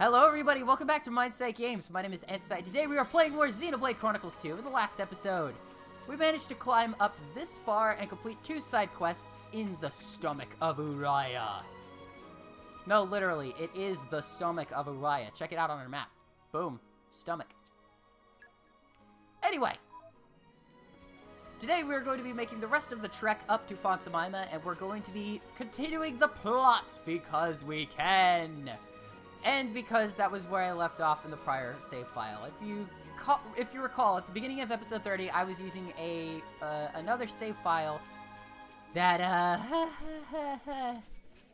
Hello everybody, welcome back to N-SightMSG. My name is N-Sight. Today we are playing more Xenoblade Chronicles 2. In the last episode, we managed to climb up this far and complete 2 side quests in the stomach of Uriah. No, literally, it is the stomach of Uriah. Check it out on our map. Boom. Stomach. Anyway, today we're going to be making the rest of the trek up to Fonsa Myma, and we're going to be continuing the plot because we can. And because that was where I left off in the prior save file. If you recall, at the beginning of episode 30, I was using another save file that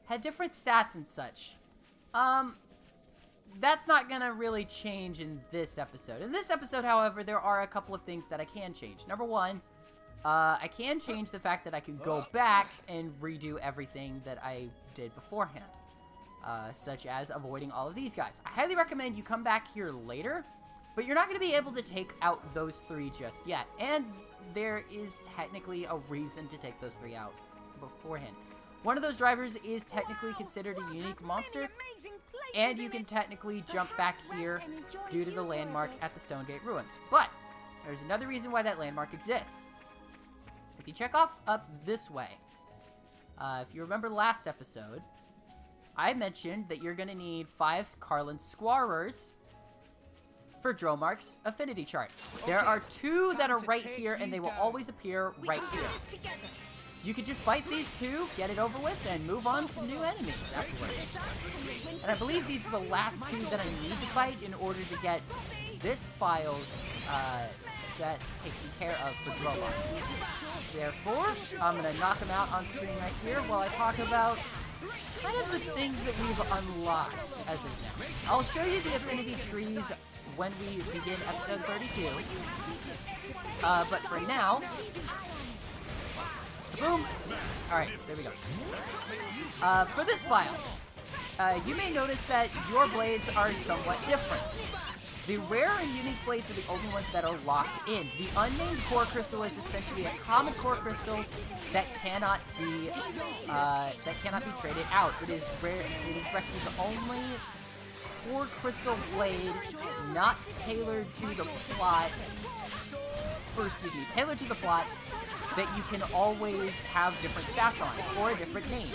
had different stats and such. That's not gonna really change in this episode. In this episode, however, there are a couple of things that I can change. Number one, I can change the fact that I can go back and redo everything that I did beforehand. Such as avoiding all of these guys. I highly recommend you come back here later, but you're not going to be able to take out those 3 just yet. And there is technically a reason to take those 3 out beforehand. One of those drivers is technically considered a unique monster, and you can technically jump back here due to the landmark at the Stonegate Ruins. But there's another reason why that landmark exists. If you check off up this way, if you remember last episode, I mentioned that you're going to need 5 Carlin Squarers for Dromark's affinity chart. There are 2 that are right here, and they will always appear right here. You could just fight these 2, get it over with, and move on to new enemies afterwards. And I believe these are the last 2 that I need to fight in order to get this file's set taken care of for Dromark. Therefore, I'm going to knock them out on screen right here while I talk about kind of the things that we've unlocked as of now. I'll show you the affinity trees when we begin episode 32. But for now, boom. Alright, there we go. For this file, you may notice that your blades are somewhat different. The rare and unique blades are the only ones that are locked in. The unnamed core crystal is essentially a common core crystal that cannot be traded out. It is rare. It is Rex's only core crystal blade, not tailored to the plot. Or excuse me, tailored to the plot that you can always have different stats on or a different name.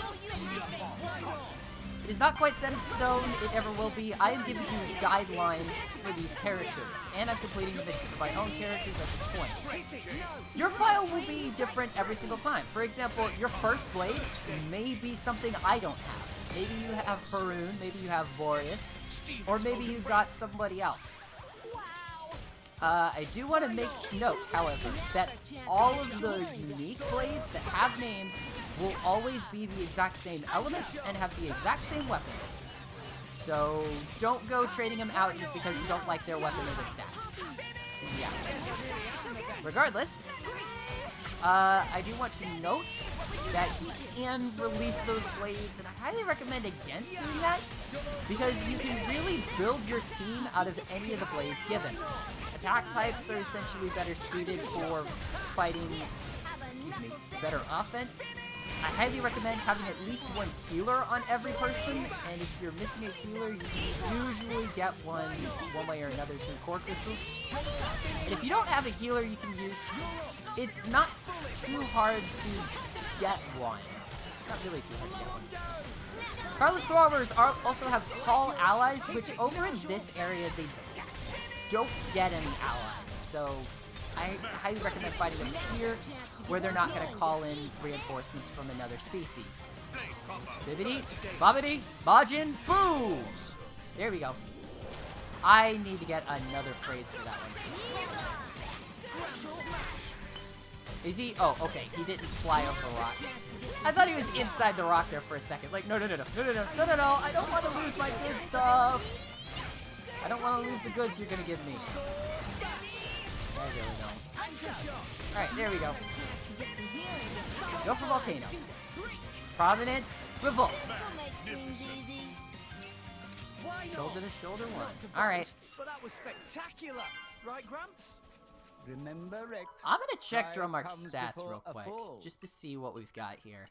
It is not quite set in stone, it ever will be. I am giving you guidelines for these characters, and I'm completing the missions for my own characters at this point. Your file will be different every single time. For example, your first blade may be something I don't have. Maybe you have Haroon, maybe you have Boreas, or maybe you got somebody else. I do want to make note, however, that all of the unique blades that have names will always be the exact same elements and have the exact same weapon. So don't go trading them out just because you don't like their weapon or their stats. Yeah. Regardless, I do want to note that you can release those blades, and I highly recommend against doing that because you can really build your team out of any of the blades given. Attack types are essentially better suited for fighting, better offense. I highly recommend having at least 1 healer on every person, and if you're missing a healer, you can usually get one way or another through core crystals. And if you don't have a healer you can use, it's not too hard to get one. Not really too hard to get one. Carlos Guavers also have call allies, which over in this area they don't get any allies, so I highly recommend fighting them here, where they're not going to call in reinforcements from another species. Bibbidi, bobbidi, bajin, boom! There we go. I need to get another phrase for that one. Is he? Oh, okay. He didn't fly over the rock. I thought he was inside the rock there for a second. Like, no. I don't want to lose my good stuff. I don't want to lose the goods you're going to give me. I really don't. Alright, there we go. Go for Volcano. Providence, Revolt. Shoulder to shoulder one. Alright. But that was spectacular, right, Gramps? Remember, Rex? I'm gonna check Dromark's stats real quick, just to see what we've got here.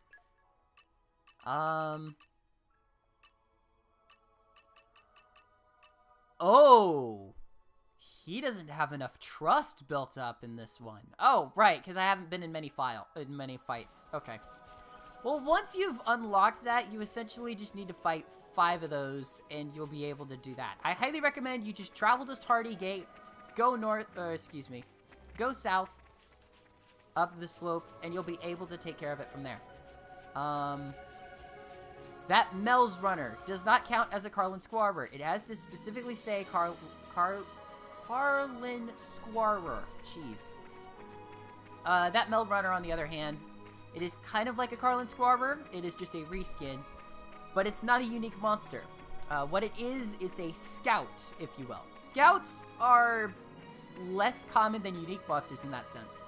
Oh, he doesn't have enough trust built up in this one. Oh, right, because I haven't been in many fights. Okay. Well, once you've unlocked that, you essentially just need to fight 5 of those, and you'll be able to do that. I highly recommend you just travel to Tardy Gate, go go south, up the slope, and you'll be able to take care of it from there. That Mel's Runner does not count as a Carlin Squarber. It has to specifically say Carlin Squarber. Jeez. That Mel Runner, on the other hand, it is kind of like a Carlin Squarber. It is just a reskin, but it's not a unique monster. What it is, it's a scout, if you will. Scouts are less common than unique monsters in that sense.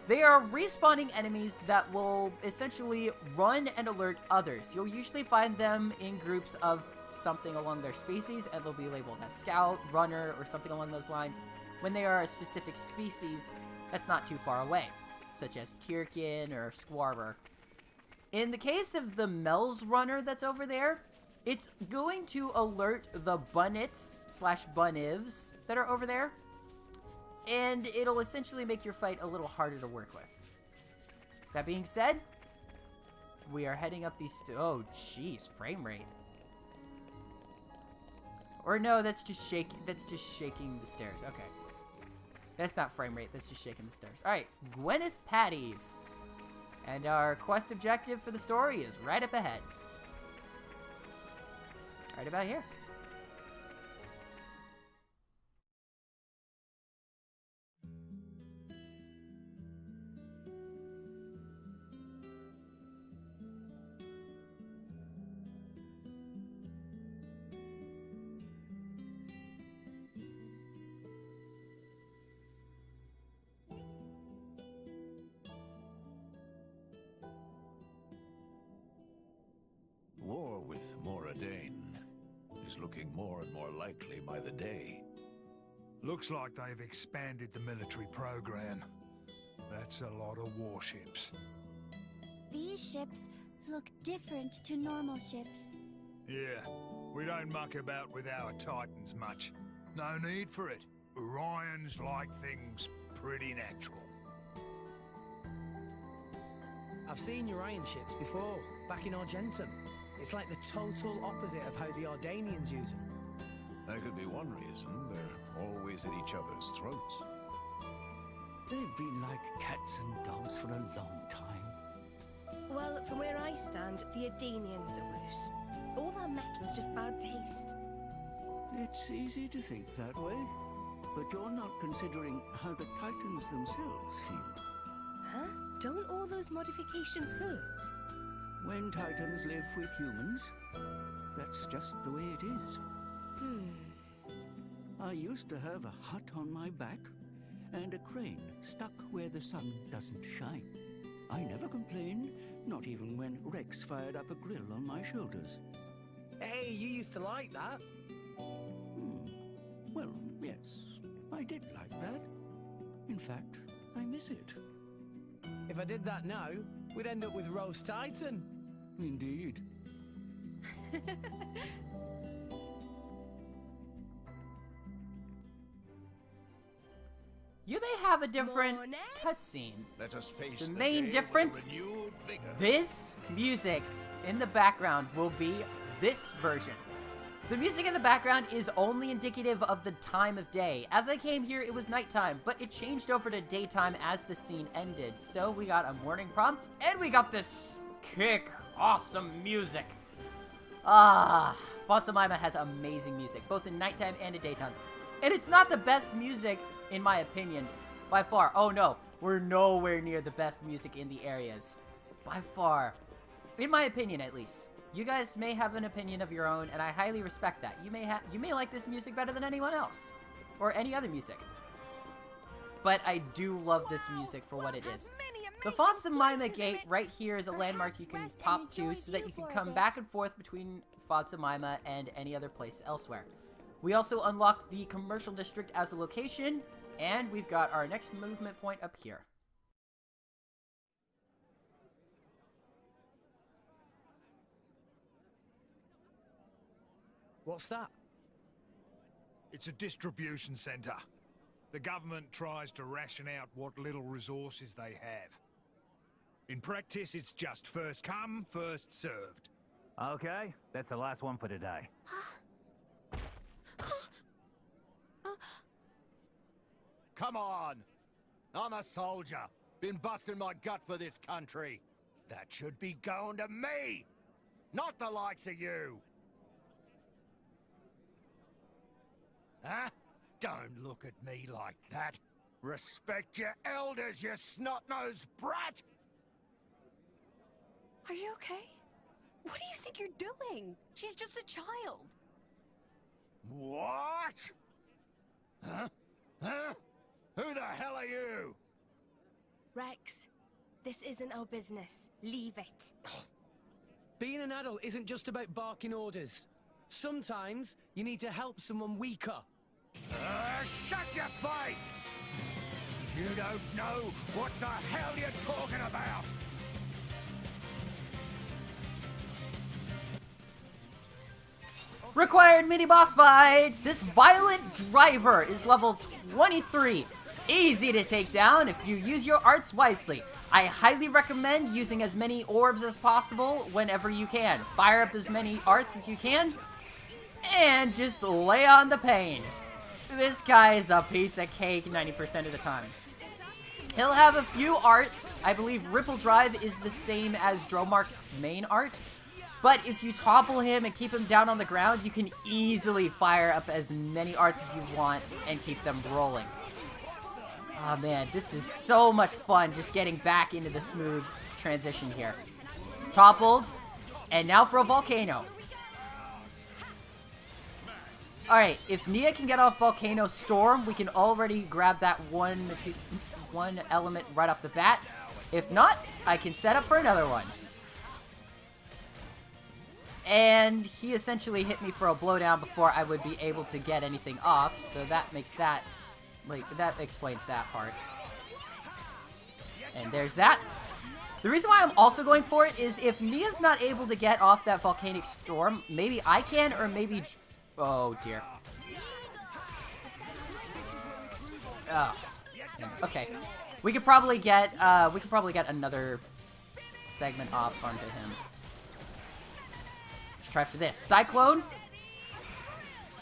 They are respawning enemies that will essentially run and alert others. You'll usually find them in groups of something along their species, and they'll be labeled as scout, runner, or something along those lines when they are a specific species that's not too far away, such as Tyrkin or Squarber. In the case of the Mel's Runner that's over there, it's going to alert the Bunnits / Bunnivs that are over there, and it'll essentially make your fight a little harder to work with. That being said, we are heading up these... oh, jeez, frame rate. Or no, that's just shaking the stairs. Okay. That's not frame rate, that's just shaking the stairs. Alright, Gwyneth Patties. And our quest objective for the story is right up ahead. Right about here. War with Moradane is looking more and more likely by the day. Looks like they've expanded the military program. That's a lot of warships. These ships look different to normal ships. Yeah, we don't muck about with our Titans much. No need for it. Orions like things pretty natural. I've seen Urian ships before, back in Argentum. It's like the total opposite of how the Ardanians use them. That could be one reason. They're always at each other's throats. They've been like cats and dogs for a long time. Well, from where I stand, the Ardanians are worse. All that metal is just bad taste. It's easy to think that way, but you're not considering how the Titans themselves feel. Huh? Don't all those modifications hurt? When Titans live with humans, that's just the way it is. I used to have a hut on my back and a crane stuck where the sun doesn't shine. I never complained, not even when Rex fired up a grill on my shoulders. Hey, you used to like that. Well, yes, I did like that. In fact, I miss it. If I did that now, we'd end up with Roast Titan. Indeed. You may have a different cutscene. Let us face The main day with difference, renewed vigor. this music in the background will be this version. The music in the background is only indicative of the time of day. As I came here, it was nighttime, but it changed over to daytime as the scene ended. So we got a morning prompt, and we got this awesome music. Fonsa Myma has amazing music, both in nighttime and in daytime. And it's not the best music, in my opinion, by far. Oh no, we're nowhere near the best music in the areas. By far. In my opinion, at least. You guys may have an opinion of your own, and I highly respect that. You may like this music better than anyone else, or any other music. But I do love this music for what it is. The Fonsa Myma gate right here is a landmark you can pop to so that you can come back and forth between Fonsa Myma and any other place elsewhere. We also unlock the commercial district as a location, and we've got our next movement point up here. What's that? It's a distribution center. The government tries to ration out what little resources they have. In practice, it's just first come, first served. Okay, that's the last one for today. Come on! I'm a soldier. Been busting my gut for this country. That should be going to me! Not the likes of you! Huh? Don't look at me like that. Respect your elders, you snot-nosed brat! Are you okay? What do you think you're doing? She's just a child. What? Huh? Huh? Who the hell are you? Rex, this isn't our business. Leave it. Being an adult isn't just about barking orders. Sometimes you need to help someone weaker. Shut your face! You don't know what the hell you're talking about! Required mini-boss fight! This Violent Driver is level 23. Easy to take down if you use your arts wisely. I highly recommend using as many orbs as possible whenever you can. Fire up as many arts as you can, and just lay on the pain. This guy is a piece of cake 90% of the time. He'll have a few arts. I believe Ripple Drive is the same as Dromark's main art. But if you topple him and keep him down on the ground, you can easily fire up as many arts as you want and keep them rolling. Oh man, this is so much fun just getting back into the smooth transition here. Toppled, and now for a volcano. Alright, if Nia can get off Volcano Storm, we can already grab that one element right off the bat. If not, I can set up for another one. And he essentially hit me for a blowdown before I would be able to get anything off, so that makes that, like, that explains that part. And there's that. The reason why I'm also going for it is if Nia's not able to get off that Volcanic Storm, maybe I can, or maybe... Oh, dear. Oh. Okay. We could probably get another segment off onto him. Let's try for this. Cyclone.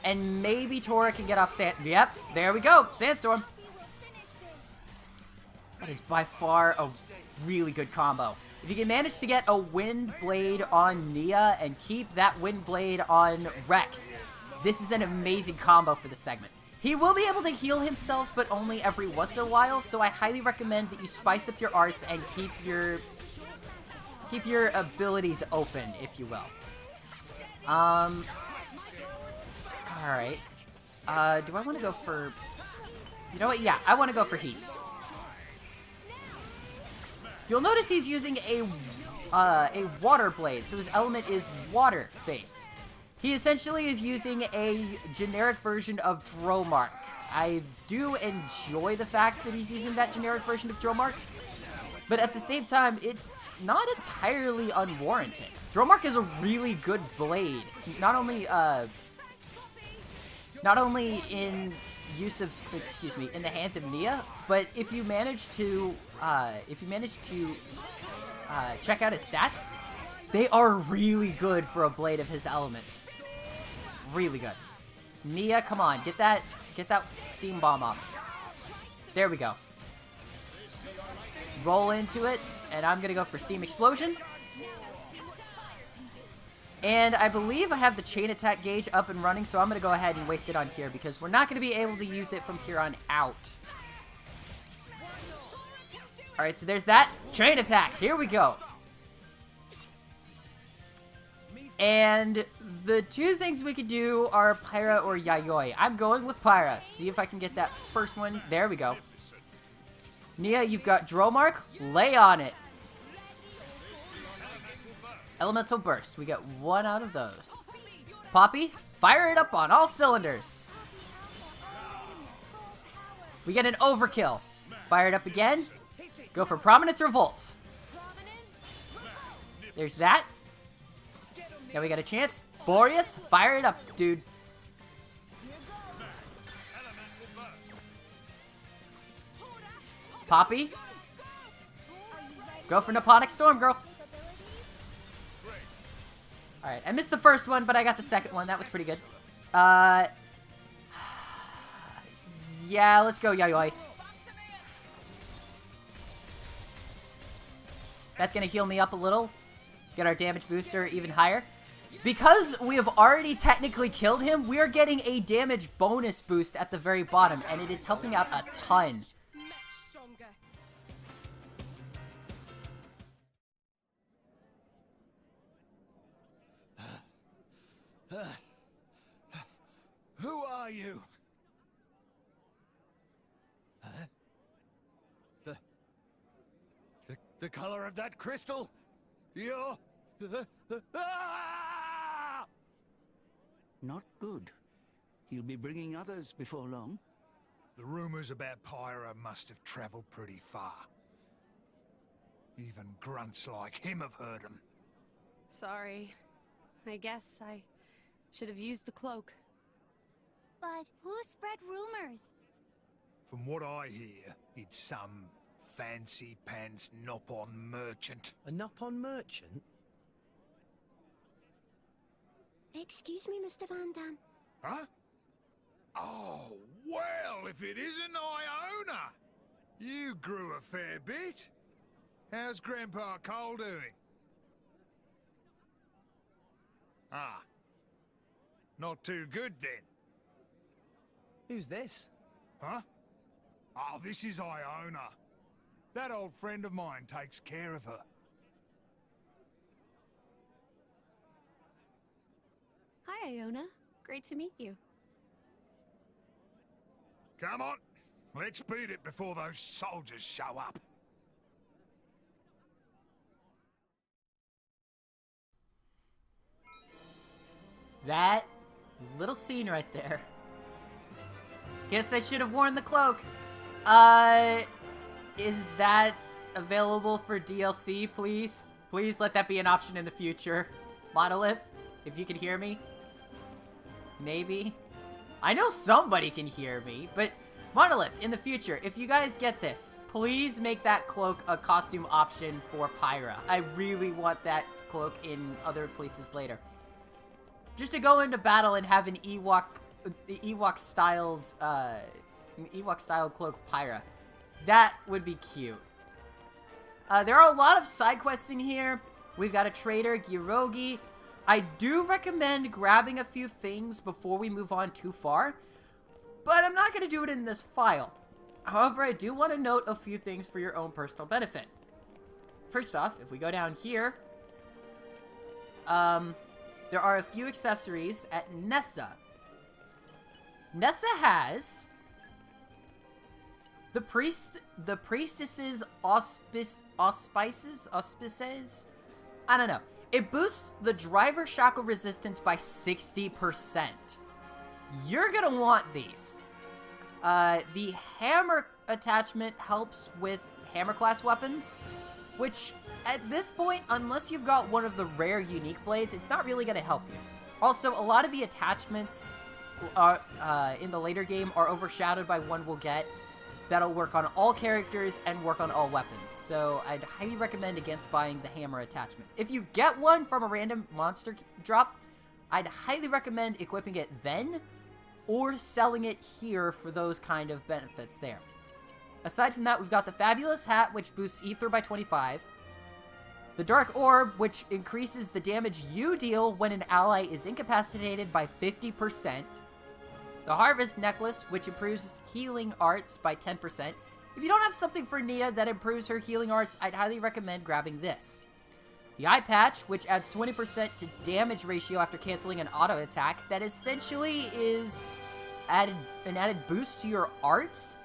And maybe Tora can get off Sand... Yep, there we go. Sandstorm. That is by far a really good combo. If you can manage to get a Wind Blade on Nia and keep that Wind Blade on Rex, this is an amazing combo for the segment. He will be able to heal himself, but only every once in a while, so I highly recommend that you spice up your arts and keep your abilities open, if you will. Alright. Do I want to go for... You know what? Yeah, I want to go for Heat. You'll notice he's using a Water Blade, so his element is water-based. He essentially is using a generic version of Dromark. I do enjoy the fact that he's using that generic version of Dromark, but at the same time, it's not entirely unwarranted. Dromark is a really good blade, not only in use of, in the hands of Nia, but if you manage to check out his stats, they are really good for a blade of his elements. Really good. Nia, come on, get that steam bomb off. There we go. Roll into it, and I'm gonna go for Steam Explosion. And I believe I have the chain attack gauge up and running, so I'm gonna go ahead and waste it on here because we're not gonna be able to use it from here on out. Alright, so there's that. Chain attack, here we go. And the two things we could do are Pyra or Yayoi. I'm going with Pyra. See if I can get that first one. There we go. Nia, you've got Dromark. Lay on it. Elemental Burst. We got one out of those. Poppy, fire it up on all cylinders. We get an Overkill. Fire it up again. Go for Prominence Revolt. There's that. Now we got a chance. Boreas, fire it up, dude. Poppy? Go for Nipponic Storm, girl. Alright, I missed the first one, but I got the second one. That was pretty good. Yeah, let's go, Yayoi. That's gonna heal me up a little. Get our damage booster even higher. Because we have already technically killed him, we are getting a damage bonus boost at the very bottom, and it is helping out a ton. Who are you? Huh? The color of that crystal? You're... Ah! Not good. He'll be bringing others before long. The rumors about Pyra must have traveled pretty far. Even grunts like him have heard them. Sorry. I guess I should have used the cloak. But who spread rumors? From what I hear, it's some fancy pants Nopon merchant. A Nopon merchant? Excuse me, Mr. Van Dam. Huh? Oh, well, if it isn't Iona! You grew a fair bit. How's Grandpa Cole doing? Ah. Not too good, then. Who's this? Huh? Oh, this is Iona. That old friend of mine takes care of her. Hi, Iona. Great to meet you. Come on, let's beat it before those soldiers show up. That little scene right there. Guess I should have worn the cloak. Is that available for DLC, please? Please let that be an option in the future. Monolith, if you can hear me. Maybe. I know somebody can hear me, but Monolith, in the future, if you guys get this, please make that cloak a costume option for Pyra. I really want that cloak in other places later. Just to go into battle and have an Ewok-styled cloak Pyra. That would be cute. There are a lot of side quests in here. We've got a trader, Girogi. I do recommend grabbing a few things before we move on too far, but I'm not going to do it in this file. However, I do want to note a few things for your own personal benefit. First off, if we go down here, there are a few accessories at Nessa. Nessa has the priestess's auspices? I don't know. It boosts the driver shackle resistance by 60%. You're gonna want these. The hammer attachment helps with hammer class weapons, which at this point, unless you've got one of the rare unique blades, it's not really gonna help you. Also, a lot of the attachments are, in the later game are overshadowed by one we'll get that'll work on all characters and work on all weapons. So I'd highly recommend against buying the hammer attachment. If you get one from a random monster drop, I'd highly recommend equipping it then or selling it here for those kind of benefits there. Aside from that, we've got the Fabulous Hat, which boosts Ether by 25. The Dark Orb, which increases the damage you deal when an ally is incapacitated by 50%. The Harvest Necklace, which improves healing arts by 10%. If you don't have something for Nia that improves her healing arts, I'd highly recommend grabbing this. The Eye Patch, which adds 20% to damage ratio after canceling an auto attack. That essentially is an added boost to your arts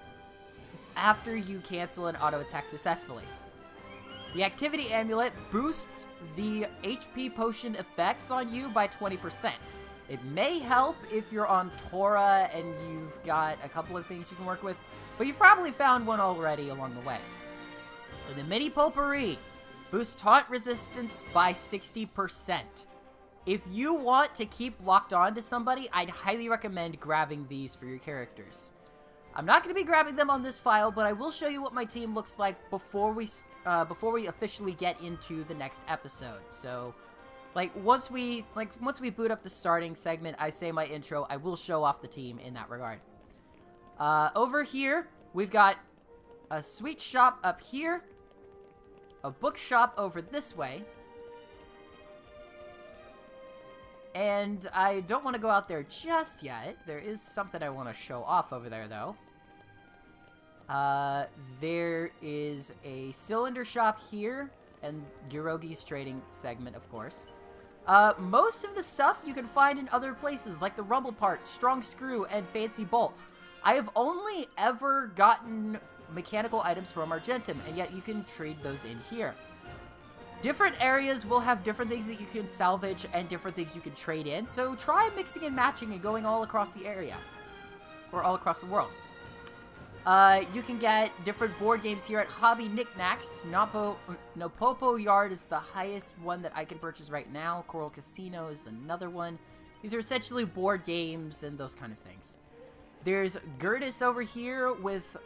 after you cancel an auto attack successfully. The Activity Amulet boosts the HP potion effects on you by 20%. It may help if you're on Tora and you've got a couple of things you can work with, but you've probably found one already along the way. And the Mini Potpourri boosts taunt resistance by 60%. If you want to keep locked on to somebody, I'd highly recommend grabbing these for your characters. I'm not going to be grabbing them on this file, but I will show you what my team looks like before we officially get into the next episode. So, once we boot up the starting segment, I say my intro, I will show off the team in that regard. Over here, we've got a sweet shop up here, a bookshop over this way, and I don't want to go out there just yet. There is something I want to show off over there, though. There is a cylinder shop here, and Girogi's trading segment, of course. Most of the stuff you can find in other places, like the rumble part, strong screw, and fancy bolt. I have only ever gotten mechanical items from Argentum, and yet you can trade those in here. Different areas will have different things that you can salvage and different things you can trade in, so try mixing and matching and going all across the area, or all across the world. You can get different board games here at Hobby Knickknacks. Nopopo Yard is the highest one that I can purchase right now. Coral Casino is another one. These are essentially board games and those kind of things. There's Gertis over here with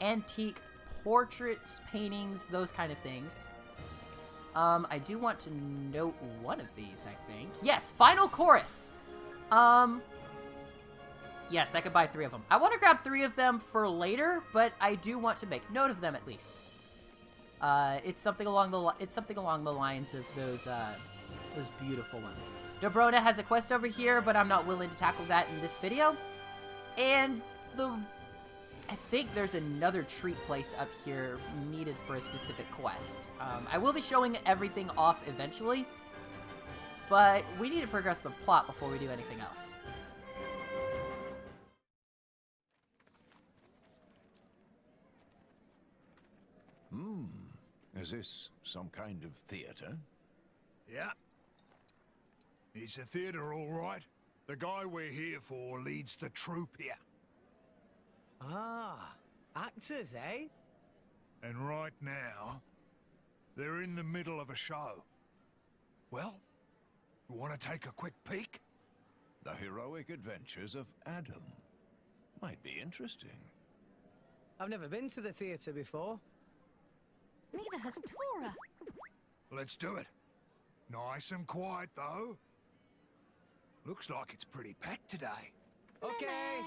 antique portraits, paintings, those kind of things. I do want to note one of these, I think. Yes, Final Chorus! Yes, I could buy 3 of them. I want to grab 3 of them for later, but I do want to make note of them at least. It's something along the lines of those beautiful ones. Dobrona has a quest over here, but I'm not willing to tackle that in this video. And I think there's another treat place up here needed for a specific quest. I will be showing everything off eventually, but we need to progress the plot before we do anything else. Is this some kind of theater? Yeah. It's a theater, all right. The guy we're here for leads the troupe here. Ah, actors, eh? And right now, they're in the middle of a show. Well, you want to take a quick peek? The heroic adventures of Adam. Might be interesting. I've never been to the theatre before. Neither has Tora. Let's do it. Nice and quiet, though. Looks like it's pretty packed today. Okay.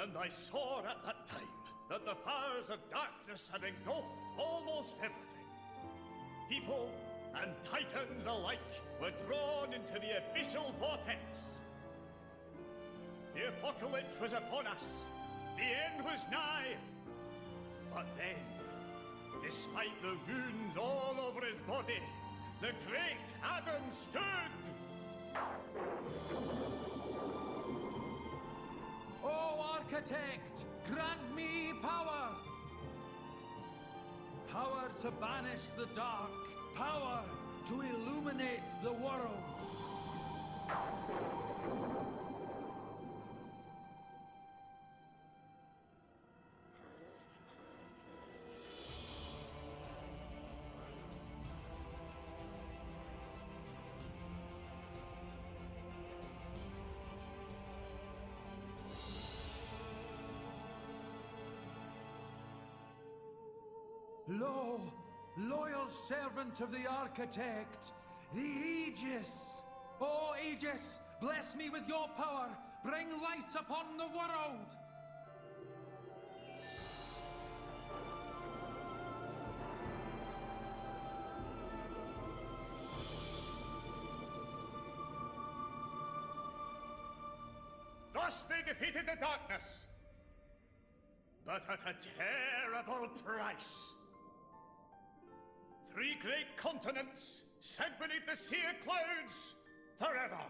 And I saw at that time that the powers of darkness had engulfed almost everything. People and titans alike were drawn into the abyssal vortex. The apocalypse was upon us. The end was nigh. But then, despite the wounds all over his body, the great Adam stood. O Architect, grant me power! Power to banish the dark. Power to illuminate the world. Lo, loyal servant of the Architect, the Aegis. O Aegis, bless me with your power. Bring light upon the world. Thus they defeated the darkness, but at a terrible price. 3 great continents sank beneath the sea of clouds forever.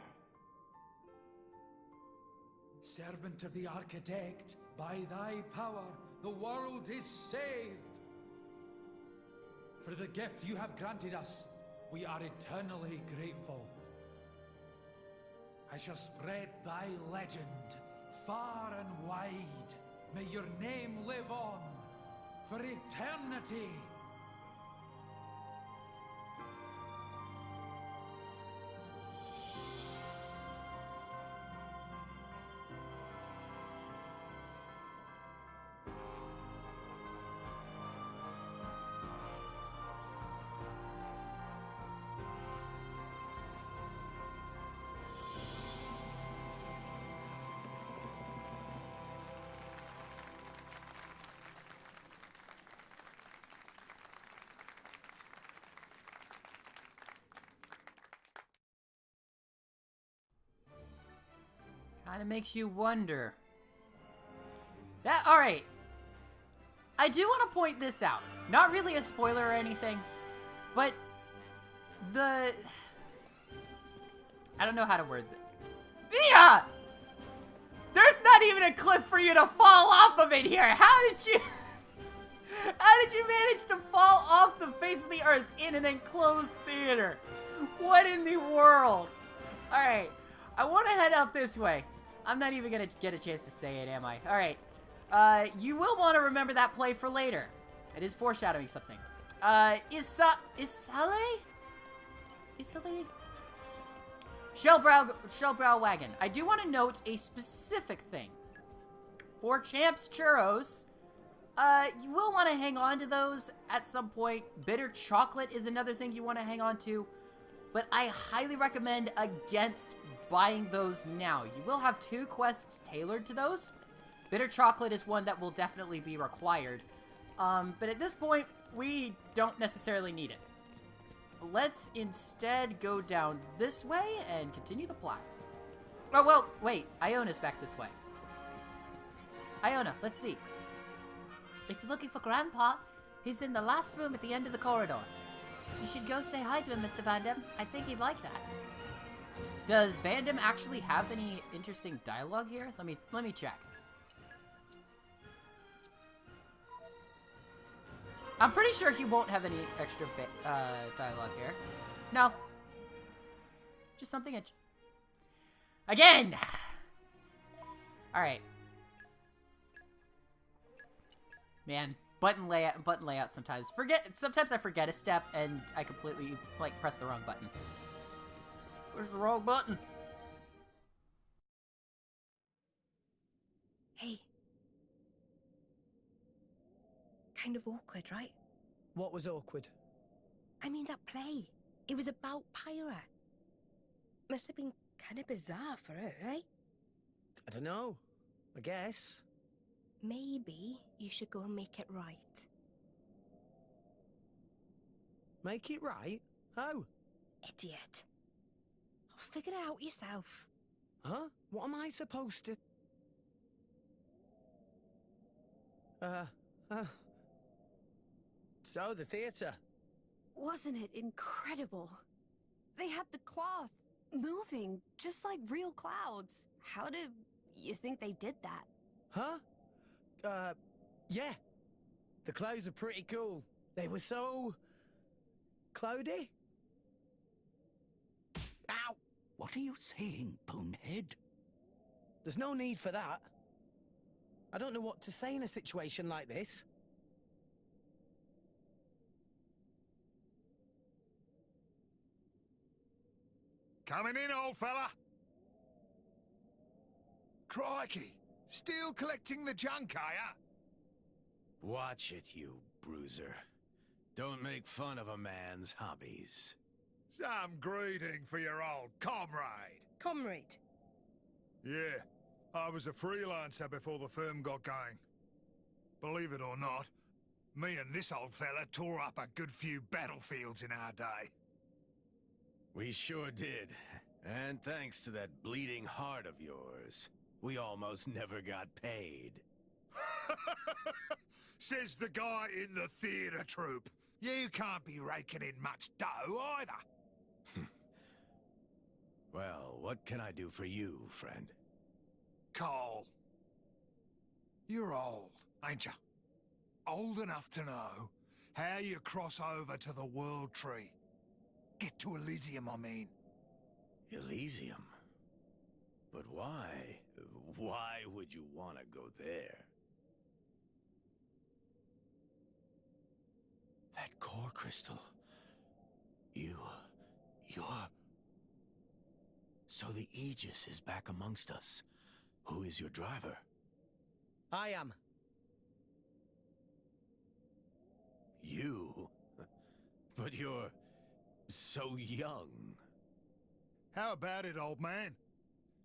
Servant of the Architect, by thy power, the world is saved. For the gift you have granted us, we are eternally grateful. I shall spread thy legend far and wide. May your name live on for eternity. Kind of makes you wonder. Alright. I do want to point this out. Not really a spoiler or anything, but I don't know how to word this. Mia! There's not even a cliff for you to fall off of it here. How did you manage to fall off the face of the earth in an enclosed theater? What in the world? Alright. I want to head out this way. I'm not even going to get a chance to say it, am I? Alright. You will want to remember that play for later. It is foreshadowing something. Isale? Shellbrow Wagon. I do want to note a specific thing. For Champ's Churros, you will want to hang on to those at some point. Bitter Chocolate is another thing you want to hang on to. But I highly recommend against buying those now. You will have 2 quests tailored to those. Bitter Chocolate is one that will definitely be required. But at this point, we don't necessarily need it. Let's instead go down this way and continue the plot. Oh, well, wait. Iona's back this way. Iona, let's see. If you're looking for Grandpa, he's in the last room at the end of the corridor. You should go say hi to him, Mr. Vandam. I think he'd like that. Does Vandam actually have any interesting dialogue here? Let me check. I'm pretty sure he won't have any extra dialogue here. No. Just something again! Alright. Man, button layout sometimes. Sometimes I forget a step and I completely, like, press the wrong button. Where's the wrong button? Hey. Kind of awkward, right? What was awkward? I mean, that play. It was about Pyra. Must have been kind of bizarre for her, eh? I don't know. I guess. Maybe you should go and make it right. Make it right? How? Idiot. Figure it out yourself. Huh? What am I supposed to... So, the theatre. Wasn't it incredible? They had the cloth moving just like real clouds. How do you think they did that? Huh? Yeah. The clothes are pretty cool. They were so... cloudy? Ow! What are you saying, bonehead? There's no need for that. I don't know what to say in a situation like this. Coming in, old fella. Crikey, still collecting the junk, are ya? Watch it, you bruiser. Don't make fun of a man's hobbies. Some greeting for your old comrade. Comrade? Yeah, I was a freelancer before the firm got going. Believe it or not, me and this old fella tore up a good few battlefields in our day. We sure did. And thanks to that bleeding heart of yours, we almost never got paid. Says the guy in the theatre troupe. You can't be raking in much dough either. Well, what can I do for you, friend? Cole. You're old, ain't you? Old enough to know how you cross over to the World Tree. Get to Elysium, I mean. Elysium? But why? Why would you want to go there? crystal. You're... So the Aegis is back amongst us. Who is your driver? I am. You? But you're so young. How about it, old man?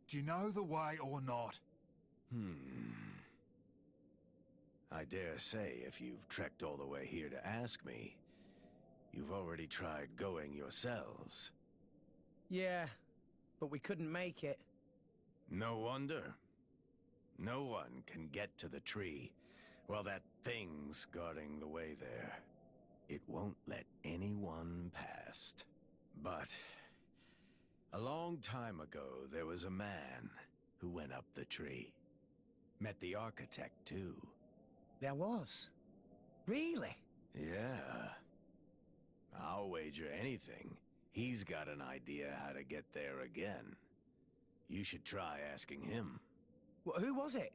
Do you know the way or not? I dare say if you've trekked all the way here to ask me, you've already tried going yourselves. Yeah, but we couldn't make it. No wonder. No one can get to the tree while that thing's guarding the way there. It won't let anyone past. But a long time ago, there was a man who went up the tree. Met the architect, too. There was? Really? Yeah. I'll wager anything. He's got an idea how to get there again. You should try asking him. Who was it?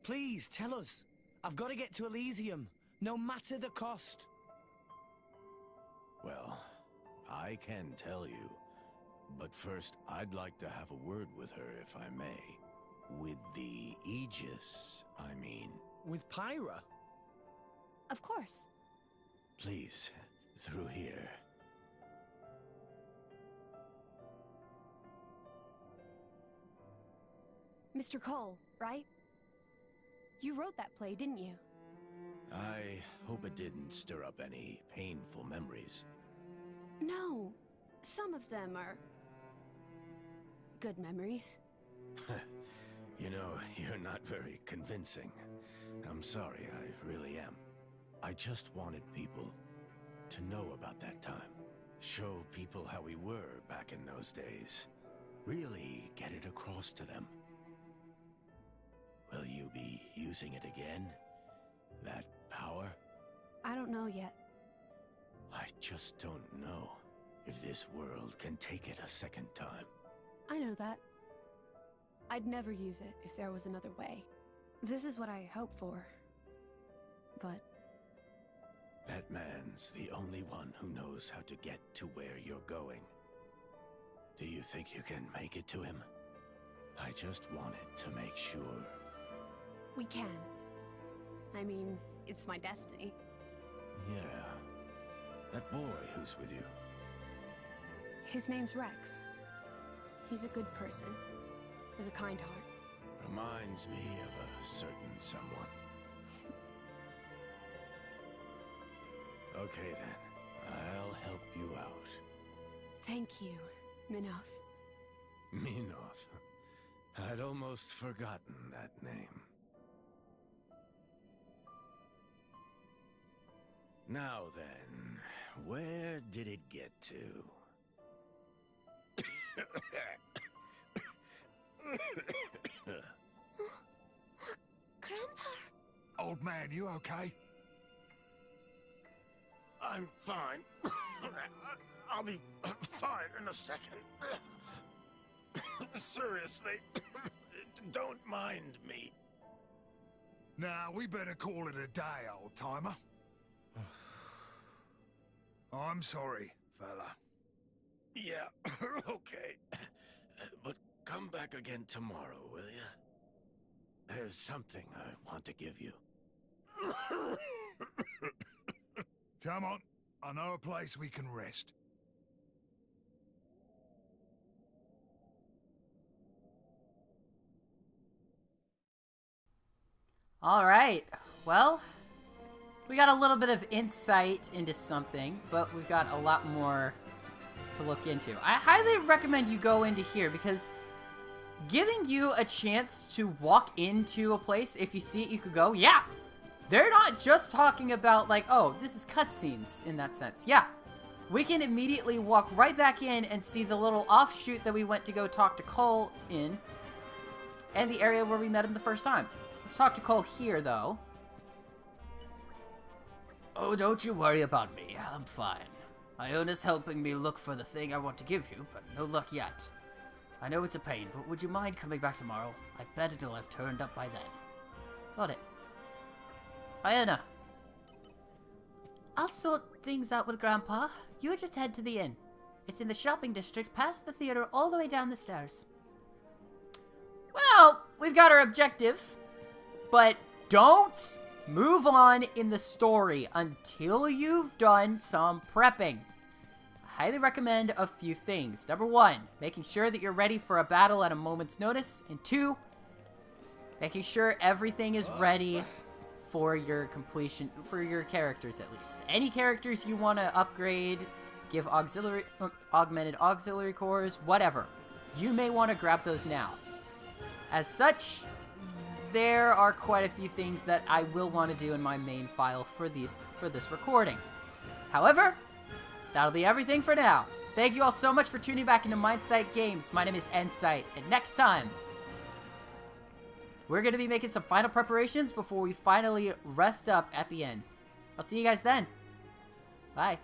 Please, tell us. I've got to get to Elysium, no matter the cost. Well, I can tell you. But first, I'd like to have a word with her, if I may. With the Aegis, I mean. With Pyra? Of course. Please, through here. Mr. Cole, right? You wrote that play, didn't you? I hope it didn't stir up any painful memories. No. Some of them are... good memories. You know, you're not very convincing. I'm sorry, I really am. I just wanted people to know about that time. Show people how we were back in those days. Really get it across to them. Will you be using it again? That power? I don't know yet. I just don't know if this world can take it a second time. I know that. I'd never use it if there was another way. This is what I hope for. But... that man's the only one who knows how to get to where you're going. Do you think you can make it to him? I just wanted to make sure. we can. I mean, it's my destiny. Yeah. That boy who's with you. His name's Rex. He's a good person, with a kind heart. Reminds me of a certain someone. Okay then, I'll help you out. Thank you, Minoth. Minoth. I'd almost forgotten that name. Now then, where did it get to? Grandpa! Old man, you okay? I'm fine. I'll be fine in a second. Seriously, don't mind me. Nah, we better call it a day, old-timer. I'm sorry, fella. Yeah, okay. But come back again tomorrow, will you? There's something I want to give you. Come on, I know a place we can rest. All right, well, we got a little bit of insight into something, but we've got a lot more to look into. I highly recommend you go into here because giving you a chance to walk into a place, if you see it, you could go, yeah. They're not just talking about like, oh, this is cutscenes in that sense. Yeah, we can immediately walk right back in and see the little offshoot that we went to go talk to Cole in, and the area where we met him the first time. Let's talk to Cole here, though. Oh, don't you worry about me. I'm fine. Iona's helping me look for the thing I want to give you, but no luck yet. I know it's a pain, but would you mind coming back tomorrow? I bet it'll have turned up by then. Got it. Diana. I'll sort things out with Grandpa. You just head to the inn. It's in the shopping district, past the theater, all the way down the stairs. Well, we've got our objective. But don't move on in the story until you've done some prepping. I highly recommend a few things. Number 1, making sure that you're ready for a battle at a moment's notice. And 2, making sure everything is ready for your completion, for your characters at least. Any characters you want to upgrade, give augmented auxiliary cores, whatever. You may want to grab those now. As such, there are quite a few things that I will want to do in my main file for this recording. However, that'll be everything for now. Thank you all so much for tuning back into Mindsight Games. My name is N-Sight, and next time, we're going to be making some final preparations before we finally rest up at the end. I'll see you guys then. Bye.